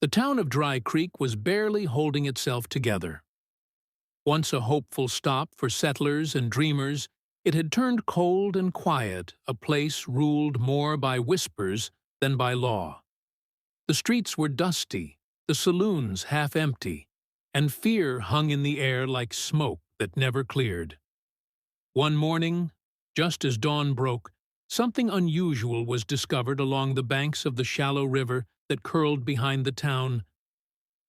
The town of Dry Creek was barely holding itself together. Once a hopeful stop for settlers and dreamers, it had turned cold and quiet, a place ruled more by whispers than by law. The streets were dusty, the saloons half empty, and fear hung in the air like smoke that never cleared. One morning, just as dawn broke, something unusual was discovered along the banks of the shallow river that curled behind the town.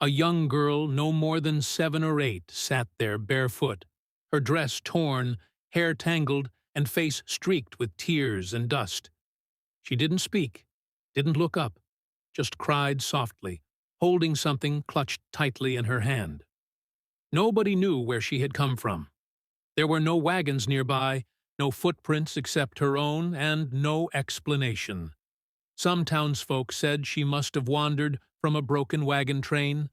A young girl, no more than 7 or 8, sat there barefoot, her dress torn, hair tangled, and face streaked with tears and dust. She didn't speak, didn't look up, just cried softly, holding something clutched tightly in her hand. Nobody knew where she had come from. There were no wagons nearby, no footprints except her own, and no explanation. Some townsfolk said she must have wandered from a broken wagon train.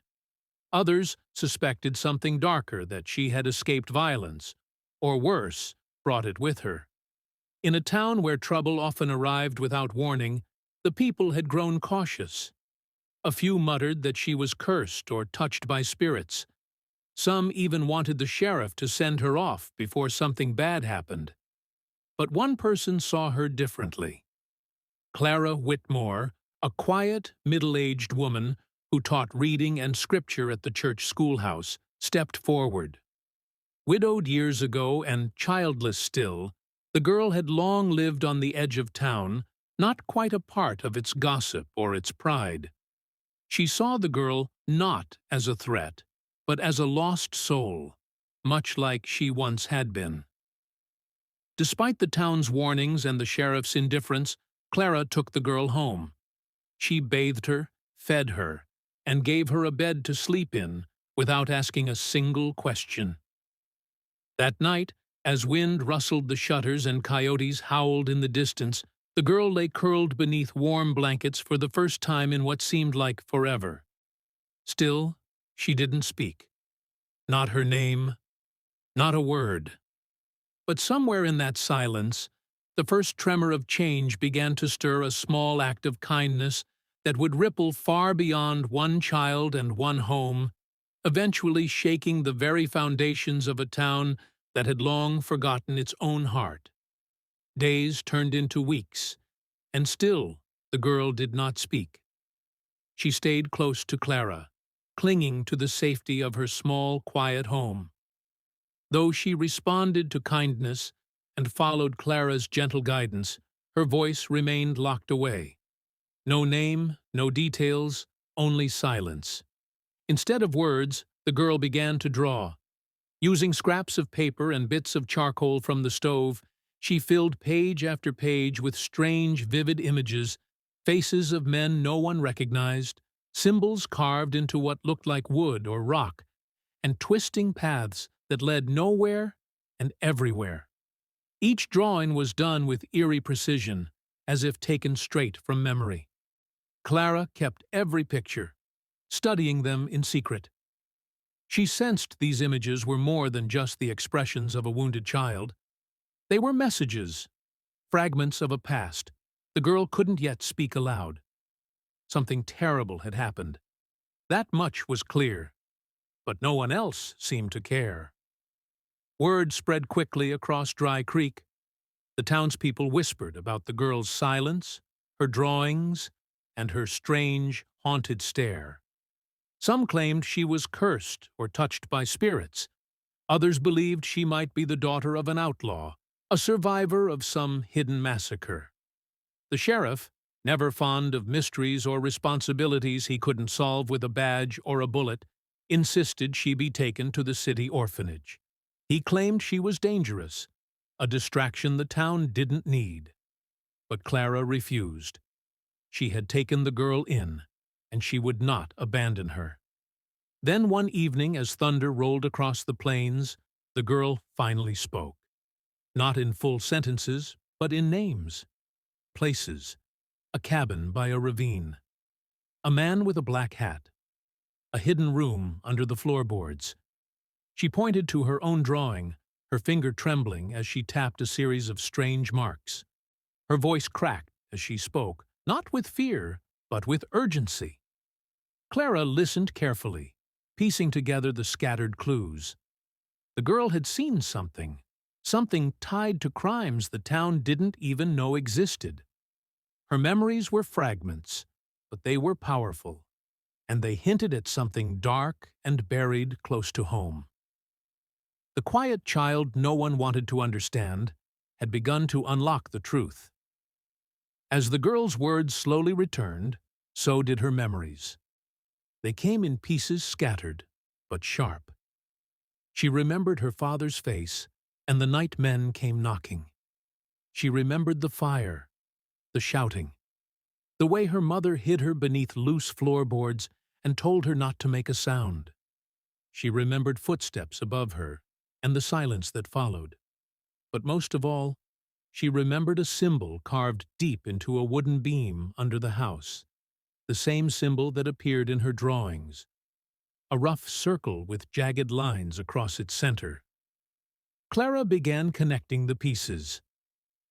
Others suspected something darker, that she had escaped violence, or worse, brought it with her. In a town where trouble often arrived without warning, the people had grown cautious. A few muttered that she was cursed or touched by spirits. Some even wanted the sheriff to send her off before something bad happened. But one person saw her differently. Clara Whitmore, a quiet, middle-aged woman who taught reading and scripture at the church schoolhouse, stepped forward. Widowed years ago and childless still, the girl had long lived on the edge of town, not quite a part of its gossip or its pride. She saw the girl not as a threat, but as a lost soul, much like she once had been. Despite the town's warnings and the sheriff's indifference, Clara took the girl home. She bathed her, fed her, and gave her a bed to sleep in without asking a single question. That night, as wind rustled the shutters and coyotes howled in the distance, the girl lay curled beneath warm blankets for the first time in what seemed like forever. Still, she didn't speak. Not her name, not a word. But somewhere in that silence, the first tremor of change began to stir a small act of kindness that would ripple far beyond one child and one home, eventually shaking the very foundations of a town that had long forgotten its own heart. Days turned into weeks, and still the girl did not speak. She stayed close to Clara, clinging to the safety of her small, quiet home. Though she responded to kindness and followed Clara's gentle guidance, her voice remained locked away. No name, no details, only silence. Instead of words, the girl began to draw. Using scraps of paper and bits of charcoal from the stove, she filled page after page with strange, vivid images, faces of men no one recognized, symbols carved into what looked like wood or rock, and twisting paths that led nowhere and everywhere. Each drawing was done with eerie precision, as if taken straight from memory. Clara kept every picture, studying them in secret. She sensed these images were more than just the expressions of a wounded child. They were messages, fragments of a past the girl couldn't yet speak aloud. Something terrible had happened. That much was clear, but no one else seemed to care. Word spread quickly across Dry Creek. The townspeople whispered about the girl's silence, her drawings, and her strange, haunted stare. Some claimed she was cursed or touched by spirits. Others believed she might be the daughter of an outlaw, a survivor of some hidden massacre. The sheriff, never fond of mysteries or responsibilities he couldn't solve with a badge or a bullet, insisted she be taken to the city orphanage. He claimed she was dangerous, a distraction the town didn't need. But Clara refused. She had taken the girl in, and she would not abandon her. Then one evening, as thunder rolled across the plains, the girl finally spoke. Not in full sentences, but in names. Places. A cabin by a ravine. A man with a black hat. A hidden room under the floorboards. She pointed to her own drawing, her finger trembling as she tapped a series of strange marks. Her voice cracked as she spoke, not with fear, but with urgency. Clara listened carefully, piecing together the scattered clues. The girl had seen something tied to crimes the town didn't even know existed. Her memories were fragments, but they were powerful, and they hinted at something dark and buried close to home. The quiet child no one wanted to understand had begun to unlock the truth. As the girl's words slowly returned, so did her memories. They came in pieces scattered, but sharp. She remembered her father's face, and the night men came knocking. She remembered the fire, the shouting, the way her mother hid her beneath loose floorboards and told her not to make a sound. She remembered footsteps above her and the silence that followed. But most of all, she remembered a symbol carved deep into a wooden beam under the house, the same symbol that appeared in her drawings, a rough circle with jagged lines across its center. Clara began connecting the pieces.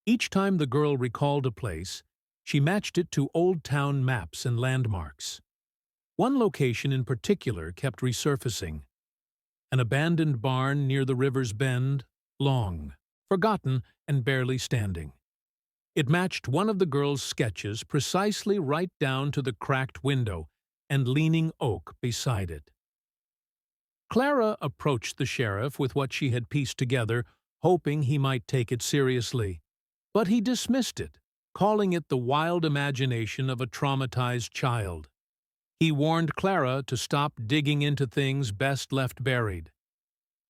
Each time the girl recalled a place, she matched it to old town maps and landmarks. One location in particular kept resurfacing: an abandoned barn near the river's bend, long, forgotten, and barely standing. It matched one of the girl's sketches precisely right down to the cracked window and leaning oak beside it. Clara approached the sheriff with what she had pieced together, hoping he might take it seriously. But he dismissed it, calling it the wild imagination of a traumatized child. He warned Clara to stop digging into things best left buried.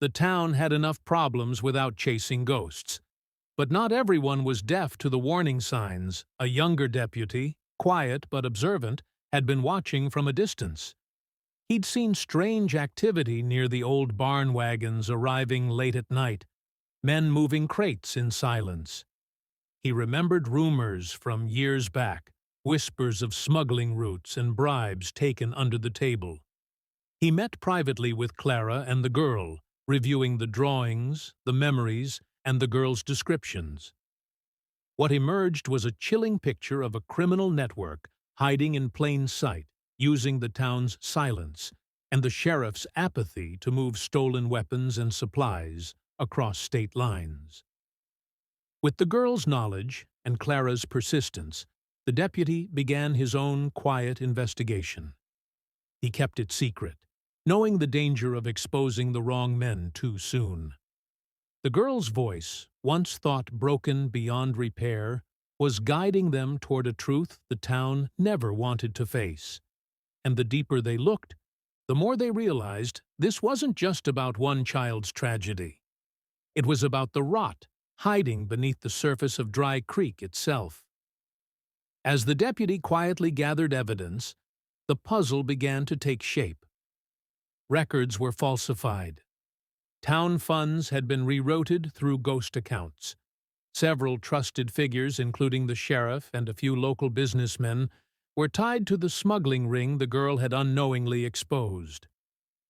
The town had enough problems without chasing ghosts. But not everyone was deaf to the warning signs. A younger deputy, quiet but observant, had been watching from a distance. He'd seen strange activity near the old barn wagons arriving late at night, men moving crates in silence. He remembered rumors from years back, whispers of smuggling routes and bribes taken under the table. He met privately with Clara and the girl, reviewing the drawings, the memories, and the girl's descriptions. What emerged was a chilling picture of a criminal network hiding in plain sight, using the town's silence and the sheriff's apathy to move stolen weapons and supplies across state lines. With the girl's knowledge and Clara's persistence, the deputy began his own quiet investigation. He kept it secret, knowing the danger of exposing the wrong men too soon. The girl's voice, once thought broken beyond repair, was guiding them toward a truth the town never wanted to face. And the deeper they looked, the more they realized this wasn't just about one child's tragedy. It was about the rot hiding beneath the surface of Dry Creek itself. As the deputy quietly gathered evidence, the puzzle began to take shape. Records were falsified. Town funds had been rerouted through ghost accounts. Several trusted figures, including the sheriff and a few local businessmen, were tied to the smuggling ring the girl had unknowingly exposed.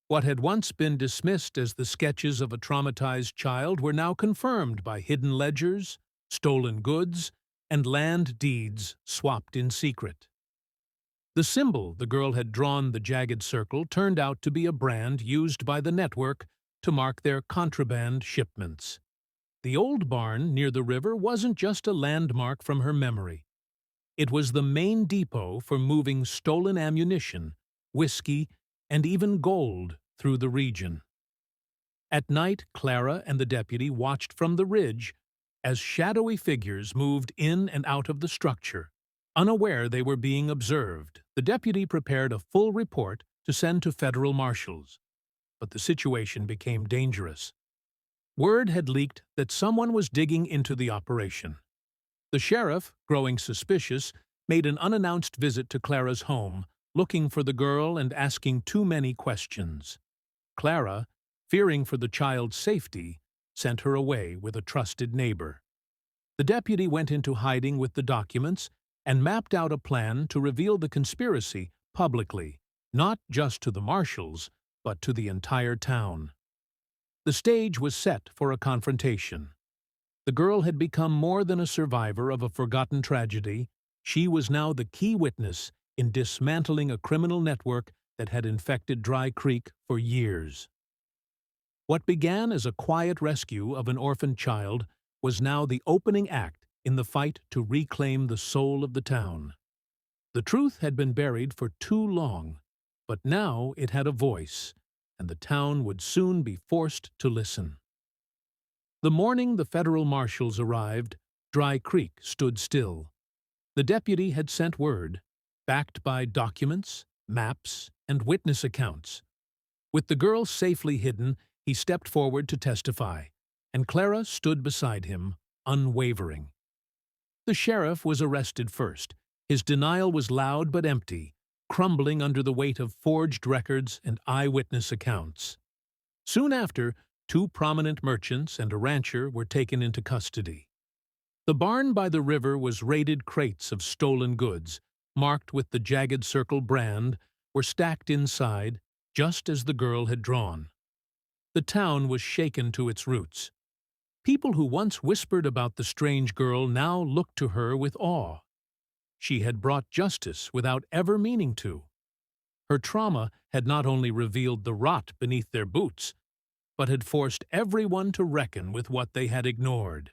What had once been dismissed as the sketches of a traumatized child were now confirmed by hidden ledgers, stolen goods, and land deeds swapped in secret. The symbol the girl had drawn, the jagged circle, turned out to be a brand used by the network to mark their contraband shipments. The old barn near the river wasn't just a landmark from her memory. It was the main depot for moving stolen ammunition, whiskey, and even gold through the region. At night, Clara and the deputy watched from the ridge as shadowy figures moved in and out of the structure. Unaware they were being observed, the deputy prepared a full report to send to federal marshals. But the situation became dangerous. Word had leaked that someone was digging into the operation. The sheriff, growing suspicious, made an unannounced visit to Clara's home, looking for the girl and asking too many questions. Clara, fearing for the child's safety, sent her away with a trusted neighbor. The deputy went into hiding with the documents and mapped out a plan to reveal the conspiracy publicly, not just to the marshals, but to the entire town. The stage was set for a confrontation. The girl had become more than a survivor of a forgotten tragedy. She was now the key witness in dismantling a criminal network that had infected Dry Creek for years. What began as a quiet rescue of an orphaned child was now the opening act in the fight to reclaim the soul of the town. The truth had been buried for too long, but now it had a voice, and the town would soon be forced to listen. The morning the federal marshals arrived, Dry Creek stood still. The deputy had sent word, backed by documents, maps, and witness accounts. With the girl safely hidden, he stepped forward to testify, and Clara stood beside him, unwavering. The sheriff was arrested first. His denial was loud but empty, crumbling under the weight of forged records and eyewitness accounts. Soon after, 2 prominent merchants and a rancher were taken into custody. The barn by the river was raided. Crates of stolen goods, marked with the Jagged Circle brand, were stacked inside, just as the girl had drawn. The town was shaken to its roots. People who once whispered about the strange girl now looked to her with awe. She had brought justice without ever meaning to. Her trauma had not only revealed the rot beneath their boots, but had forced everyone to reckon with what they had ignored.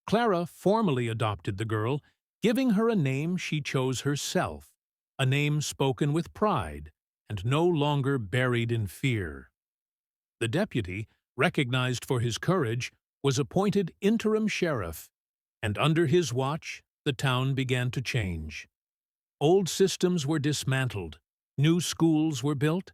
Clara formally adopted the girl, giving her a name she chose herself, a name spoken with pride and no longer buried in fear. The deputy, recognized for his courage, was appointed interim sheriff, and under his watch the town began to change. Old systems were dismantled, new schools were built.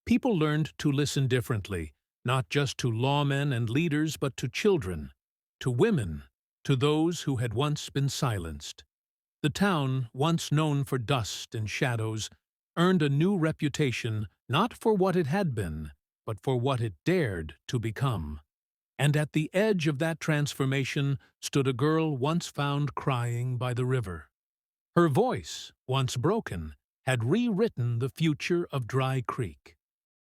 People learned to listen differently, not just to lawmen and leaders, but to children, to women, to those who had once been silenced. The town, once known for dust and shadows, earned a new reputation not for what it had been, but for what it dared to become. And at the edge of that transformation stood a girl once found crying by the river. Her voice, once broken, had rewritten the future of Dry Creek.